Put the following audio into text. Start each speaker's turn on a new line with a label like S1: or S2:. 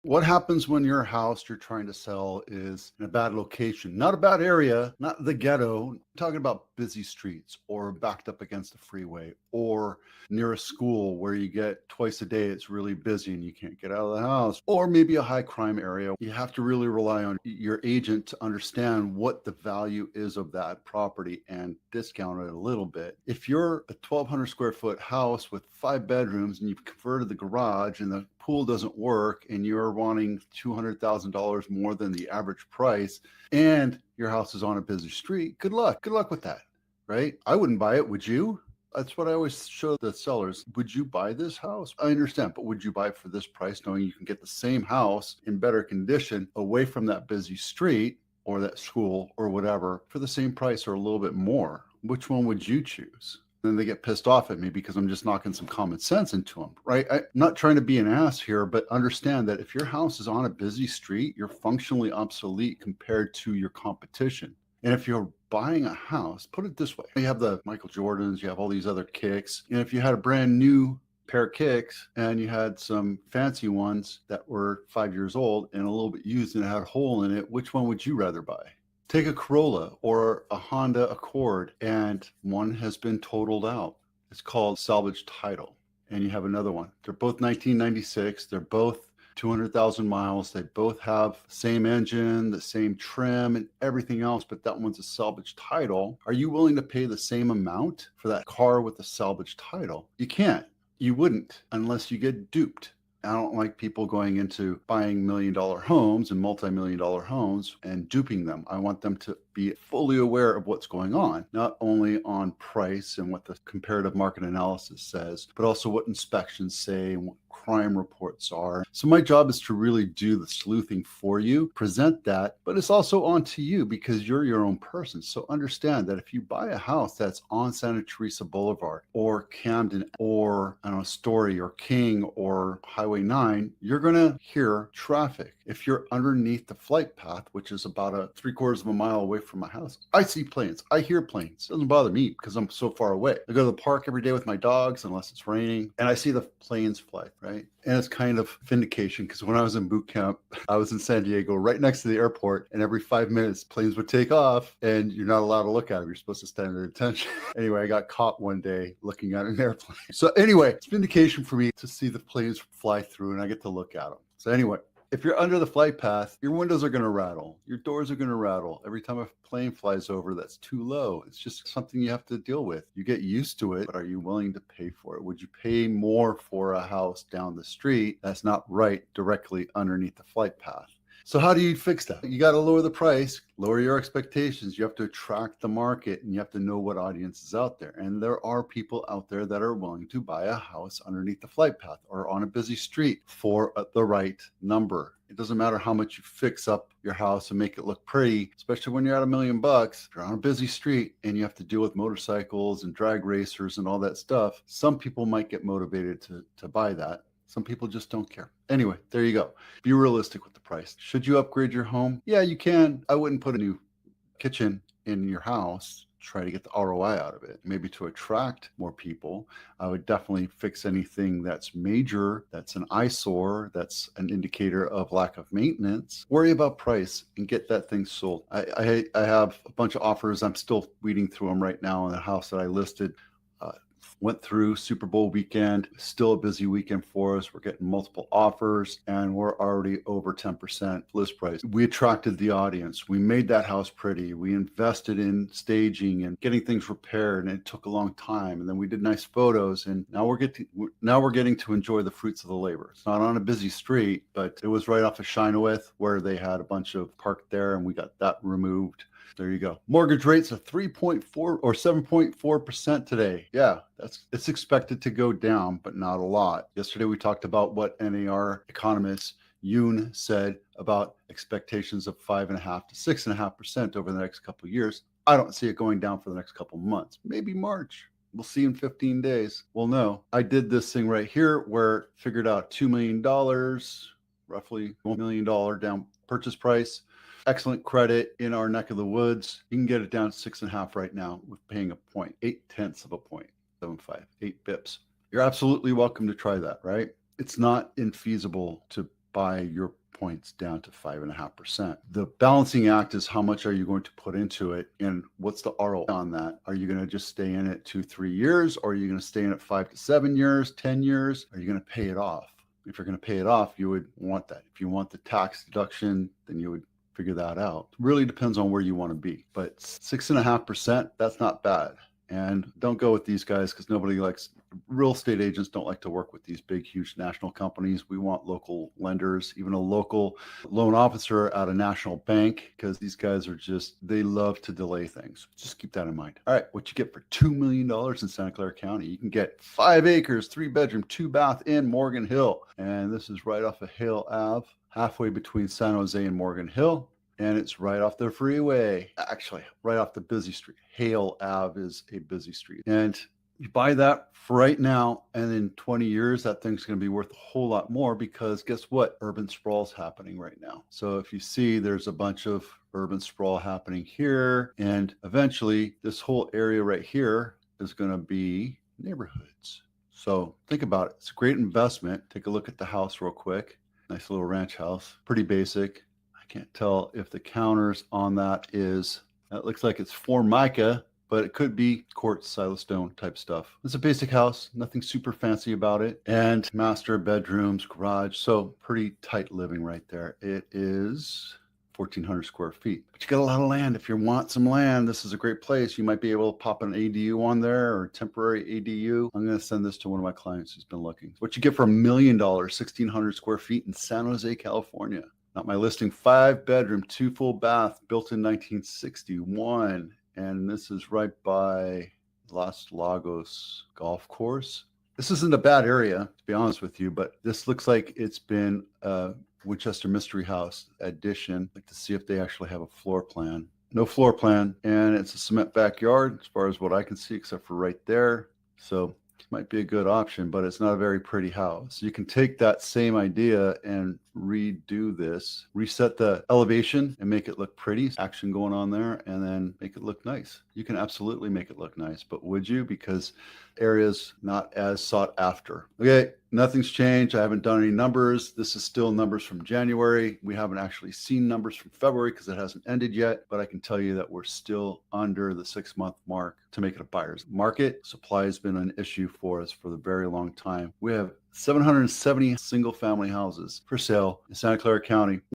S1: What happens when your house you're trying to sell is in a bad location? Not a bad area, not the ghetto. I'm talking about busy streets or backed up against a freeway or near a school where you get twice a day it's really busy and you can't get out of the house, or maybe a high crime area. You have to really rely on your agent to understand what the value is of that property and discount it a little bit. If you're a 1,200 square foot house with 5 bedrooms and you've converted the garage and the pool doesn't work and you're wanting $200,000 more than the average price and your house is on a busy street, good luck. Good luck with that, right? I wouldn't buy it. Would you? That's what I always show the sellers. Would you buy this house? I understand, but would you buy it for this price knowing you can get the same house in better condition away from that busy street or that school or whatever for the same price or a little bit more? Which one would you choose? Then they get pissed off at me because I'm just knocking some common sense into them, right? I'm not trying to be an ass here, but understand that if your house is on a busy street, you're functionally obsolete compared to your competition. And if you're buying a house, put it this way, you have the Michael Jordans, you have all these other kicks. And if you had a brand new pair of kicks and you had some fancy ones that were 5 years old and a little bit used and had a hole in it, which one would you rather buy? Take a Corolla or a Honda Accord and one has been totaled out. It's called salvage title. And you have another one. They're both 1996. They're both 200,000 miles. They both have the same engine, the same trim and everything else, but that one's a salvage title. Are you willing to pay the same amount for that car with the salvage title? You can't. You wouldn't unless you get duped. I don't like people going into buying $1 million homes and multi-million-dollar homes and duping them. I want them to be fully aware of what's going on, not only on price and what the comparative market analysis says, but also what inspections say and what crime reports are. So my job is to really do the sleuthing for you, present that, but it's also on to you because you're your own person. So understand that if you buy a house that's on Santa Teresa Boulevard or Camden or I don't know, Story or King or Highway 9, you're going to hear traffic. If you're underneath the flight path, which is about a 3/4 of a mile away from my house, I see planes. I hear planes. It doesn't bother me because I'm so far away. I go to the park every day with my dogs, unless it's raining, and I see the planes fly, right? And it's kind of vindication because when I was in boot camp, I was in San Diego right next to the airport, and every 5 minutes, planes would take off, and you're not allowed to look at them. You're supposed to stand at attention. Anyway, I got caught one day looking at an airplane. So anyway, it's vindication for me to see the planes fly through, and I get to look at them. So anyway, if you're under the flight path, your windows are going to rattle. Your doors are going to rattle. Every time a plane flies over that's too low, it's just something you have to deal with. You get used to it, but are you willing to pay for it? Would you pay more for a house down the street that's not right directly underneath the flight path? So how do you fix that? You got to lower the price, lower your expectations. You have to attract the market and you have to know what audience is out there. And there are people out there that are willing to buy a house underneath the flight path or on a busy street for the right number. It doesn't matter how much you fix up your house and make it look pretty, especially when you're at $1 million. If you're on a busy street and you have to deal with motorcycles and drag racers and all that stuff, some people might get motivated to buy that. Some people just don't care. Anyway, there you go. Be realistic with the price. Should you upgrade your home? Yeah, you can. I wouldn't put a new kitchen in your house. Try to get the ROI out of it. Maybe to attract more people, I would definitely fix anything that's major, that's an eyesore, that's an indicator of lack of maintenance. Worry about price and get that thing sold. I have a bunch of offers. I'm still weeding through them right now in the house that I listed. Went through Super Bowl weekend, still a busy weekend for us. We're getting multiple offers and we're already over 10% list price. We attracted the audience. We made that house pretty. We invested in staging and getting things repaired, and it took a long time. And then we did nice photos, and now we're getting to enjoy the fruits of the labor. It's not on a busy street, but it was right off of Chinawith where they had a bunch of parked there, and we got that removed. There you go. Mortgage rates are 3.4 or 7.4% today. Yeah, it's expected to go down, but not a lot. Yesterday, we talked about what NAR economist Yoon said about expectations of 5.5 to 6.5% over the next couple of years. I don't see it going down for the next couple of months. Maybe March. We'll see in 15 days. We'll know. I did this thing right here where figured out $2 million, roughly $1 million down purchase price. Excellent credit in our neck of the woods. You can get it down to 6.5 right now with paying a point, 0.8 of a point, 7.5, 8 bips. You're absolutely welcome to try that, right? It's not infeasible to buy your points down to 5.5%. The balancing act is how much are you going to put into it and what's the ROI on that? Are you going to just stay in it 2-3 years, or are you going to stay in it 5 to 7 years, 10 years? Are you going to pay it off? If you're going to pay it off, you would want that. If you want the tax deduction, then you would figure that out. It really depends on where you want to be. But 6.5%, that's not bad. And don't go with these guys because nobody likes, real estate agents don't like to work with these big, huge national companies. We want local lenders, even a local loan officer at a national bank, because these guys are just, they love to delay things. Just keep that in mind. All right, what you get for $2 million in Santa Clara County, you can get 5 acres, 3-bedroom, 2-bath in Morgan Hill. And this is right off of Hale Ave, halfway between San Jose and Morgan Hill. And it's right off the freeway, actually, right off the busy street. Hale Ave is a busy street. And you buy that for right now, and in 20 years, that thing's going to be worth a whole lot more because guess what? Urban sprawl is happening right now. So if you see, there's a bunch of urban sprawl happening here, and eventually this whole area right here is going to be neighborhoods. So think about it. It's a great investment. Take a look at the house real quick. Nice little ranch house, pretty basic. Can't tell if the counters on that looks like it's Formica, but it could be quartz silestone type stuff. It's a basic house, nothing super fancy about it. And master bedrooms, garage, so pretty tight living right there. It is 1,400 square feet. But you got a lot of land. If you want some land, this is a great place. You might be able to pop an ADU on there or temporary ADU. I'm going to send this to one of my clients who's been looking. What you get for $1 million, 1,600 square feet in San Jose, California. Not my listing, 5-bedroom, 2 full bath, built in 1961. And this is right by Los Lagos Golf Course. This isn't a bad area, to be honest with you, but this looks like it's been a Winchester Mystery House addition. I'd like to see if they actually have a floor plan. No floor plan, and it's a cement backyard as far as what I can see, except for right there. So might be a good option, but it's not a very pretty house. You can take that same idea and redo this, reset the elevation and make it look pretty, action going on there, and then make it look nice. You can absolutely make it look nice, but would you? Because areas not as sought after. Okay, nothing's changed. I haven't done any numbers. This is still numbers from January. We haven't actually seen numbers from February because it hasn't ended yet, but I can tell you that we're still under the 6-month mark to make it a buyer's market. Supply has been an issue for us for a very long time. We have 770 single family houses for sale in Santa Clara County.